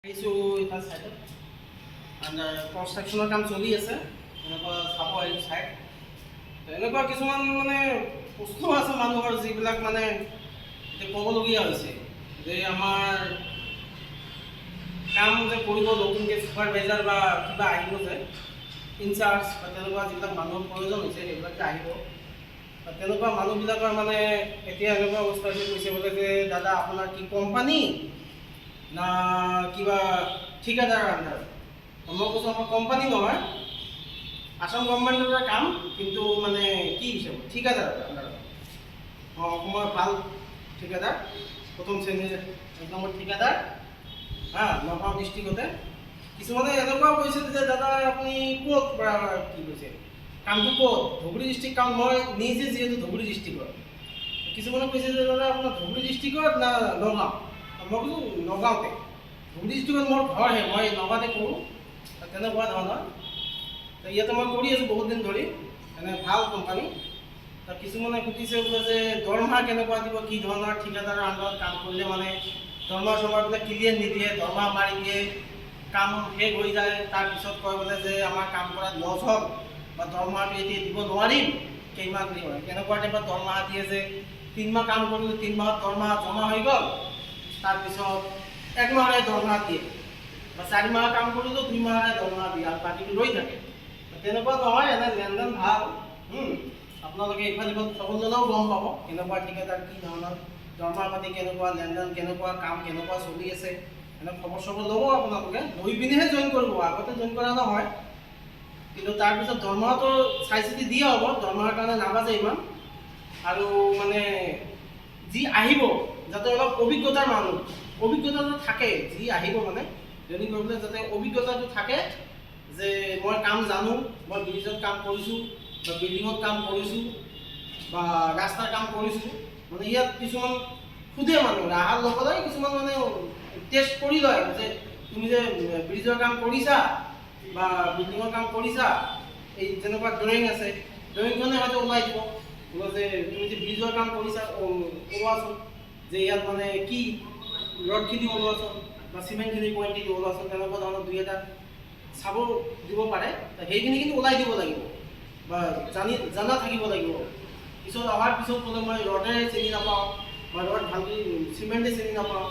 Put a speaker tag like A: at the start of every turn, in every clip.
A: আহিছোঁ এটা চাইডত কনষ্ট্ৰাকশ্যনৰ কাম চলি আছে, এনেকুৱা চাব আহিছোঁ চাইড। এনেকুৱা কিছুমান মানে প্ৰশ্ন আছে মানুহৰ, যিবিলাক মানে ক'বলগীয়া হৈছে যে আমাৰ কাম যে কৰিব নতুনকৈ ছুপাৰভাইজাৰ বা কিবা আহিব যে ইনচাৰ্জ বা তেনেকুৱা যিবিলাক মানুহৰ প্ৰয়োজন হৈছে সেইবিলাকে আহিব। তেনেকুৱা মানুহবিলাকৰ মানে এতিয়া এনেকুৱা অৱস্থা হৈছে, কৈছে বোলে যে দাদা আপোনাৰ কি কোম্পানী না কিবা ঠিকাদাৰৰ আণ্ডাৰ। মই কৈছোঁ আমাৰ কোম্পানী নহয়, আসাম গভৰ্ণমেণ্টৰ কাম, কিন্তু মানে কি হিচাপ ঠিকাদাৰৰ আণ্ডাৰত। অসমৰ ভাল ঠিকাদাৰ, প্ৰথম শ্ৰেণীৰ এক নম্বৰ ঠিকাদাৰ, নগাঁও ডিষ্ট্ৰিক্টতে। কিছুমানে এনেকুৱাও কৈছে যে দাদা আপুনি ক'ত পৰা কি কৈছে কামটো ক'ত, ধুবুৰী ডিষ্ট্ৰিক্ট কাম। মই নিজে যিহেতু ধুবুৰী ডিষ্ট্ৰিক্টৰ, কিছুমানে কৈছে যে দাদা আপোনাৰ ধুবুৰী ডিষ্ট্ৰিক্টত না নগাঁও। মই কৈছোঁ নগাঁৱতে, ধুবুৰী ডিষ্ট্ৰিক্টত মোৰ ঘৰহে, মই নগাঁৱতে কৰোঁ। তেনেকুৱা ধৰণৰ ইয়াতে মই কৰি আছোঁ বহুত দিন ধৰি, এনে ভাল কোম্পানী। কিছুমানে সুধিছে বোলে যে দৰমহা কেনেকুৱা দিব, কি ধৰণৰ ঠিকাদাৰৰ আণ্ডাৰত কাম কৰিলে মানে দৰমহা চৰমহাবিলাক ক্লিয়াৰ নিদিয়ে, দৰমহা মাৰি দিয়ে, কাম শেষ হৈ যায়, তাৰপিছত কয় বোলে যে আমাৰ কাম কৰাত লছ হ'ল বা দৰমহাটো এতিয়া দিব নোৱাৰিম, কেইমাহ দিব হয়। কেনেকুৱা টাইপত দৰমহা দিয়ে যে 3 মাহ কাম কৰিলোঁ, 3 মাহত দৰমহা জমা হৈ গ'ল, তাৰপিছত 1 মাহৰে দৰমহা দিয়ে, বা 4 মাহ কাম কৰিলেও 2 মাহৰে দৰমহা দিয়ে, আৰু বাকীটো ৰৈ থাকে। তেনেকুৱা নহয়, এনে লেনদেন ভাল। আপোনালোকে ইফাল সিফাল খবৰ ল'লেও গম পাব কেনেকুৱা ঠিকাদাৰ, কি ধৰণৰ দৰমহা পাতি, কেনেকুৱা লেনদেন, কেনেকুৱা কাম, কেনেকুৱা চলি আছে, এনে খবৰ চবৰ ল'ব আপোনালোকে। লৈ পিনেহে জইন কৰিব, আগতে জইন কৰা নহয়। কিন্তু তাৰপিছত দৰমহাটো চাই চিতি দিয়া হ'ব, দৰমহাৰ কাৰণে নাবাজে ইমান। আৰু মানে যি আহিব যাতে অলপ অভিজ্ঞতাৰ মানুহ, অভিজ্ঞতাটো থাকে, যি আহিব মানে জইনিং কৰিবলৈ যাতে অভিজ্ঞতাটো থাকে, যে মই কাম জানো, মই ব্ৰিজত কাম কৰিছোঁ বা বিল্ডিঙত কাম কৰিছোঁ বা ৰাস্তাৰ কাম কৰিছোঁ। মানে ইয়াত কিছুমান সোধে মানুহ অহাৰ লগতে, কিছুমান মানে টেষ্ট কৰি লয় যে তুমি যে ব্ৰিজৰ কাম কৰিছা বা বিল্ডিঙৰ কাম কৰিছা, এই যেনেকুৱা ড্ৰয়িং আছে, ড্ৰয়িংখনে হয়তো ওলাই দিব বোলে যে তুমি যে ব্ৰিজৰ কাম কৰিছা, ওলোৱাচোন যে ইয়াত মানে কি ৰডখিনি ওলোৱাচোন বা চিমেণ্টখিনি কোৱান্টিটি ওলোৱাচোন, তেনেকুৱা ধৰণৰ 2-এটা চাব দিব পাৰে। সেইখিনি কিন্তু ওলাই দিব লাগিব বা জানা থাকিব লাগিব। পিছত অহাৰ পিছত বোলে মই ৰডে চিনি নাপাওঁ বা ৰড ভালকৈ চিমেণ্টে চিনি নাপাওঁ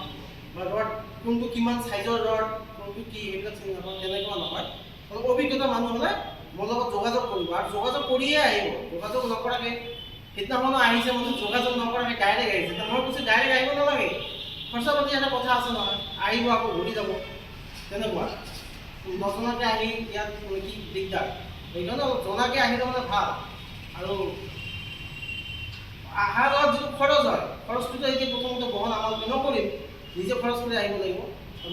A: বা ৰড কোনটো কিমান চাইজৰ ৰড, কোনটো কি, সেইবিলাক চিনি নাপাওঁ, তেনেকুৱা নহয়। অলপ অভিজ্ঞতা মানুহ হ'লে মোৰ লগত যোগাযোগ কৰিব, আৰু যোগাযোগ কৰিয়ে আহিব। যোগাযোগ নকৰাকৈ সিদিনাখনো আহিছে, মানে যোগাযোগ নকৰাকৈ ডাইৰেক্ট আহিছে। মই কৈছোঁ ডাইৰেক্ট আহিব নালাগে, খৰচা পাতি এটা কথা আছে নহয়, আহিব আকৌ ঘূৰি যাব, তেনেকুৱা। নজনাকৈ আহি ইয়াত কি দিগদাৰ, সেইকাৰণে অলপ জনাকৈ আহিলে মানে ভাল। আৰু অহাৰ লগত যিটো খৰচ হয়, খৰচটোতো এতিয়া প্ৰথমতে বহন আমালোকে নকৰিম, নিজে খৰচ কৰি আহিব লাগিব।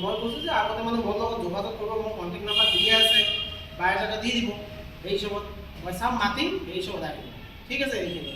A: মই কৈছোঁ যে আগতে মানে মোৰ লগত যোগাযোগ কৰিব, মোৰ কণ্টেক্ট নাম্বাৰ দিয়ে আছে, বায়'ডাটা দি দিব, সেই হিচাপত মই চাম, মাতিম, সেই হিচাপত আহিম। ঠিক আছে, এইখিনি।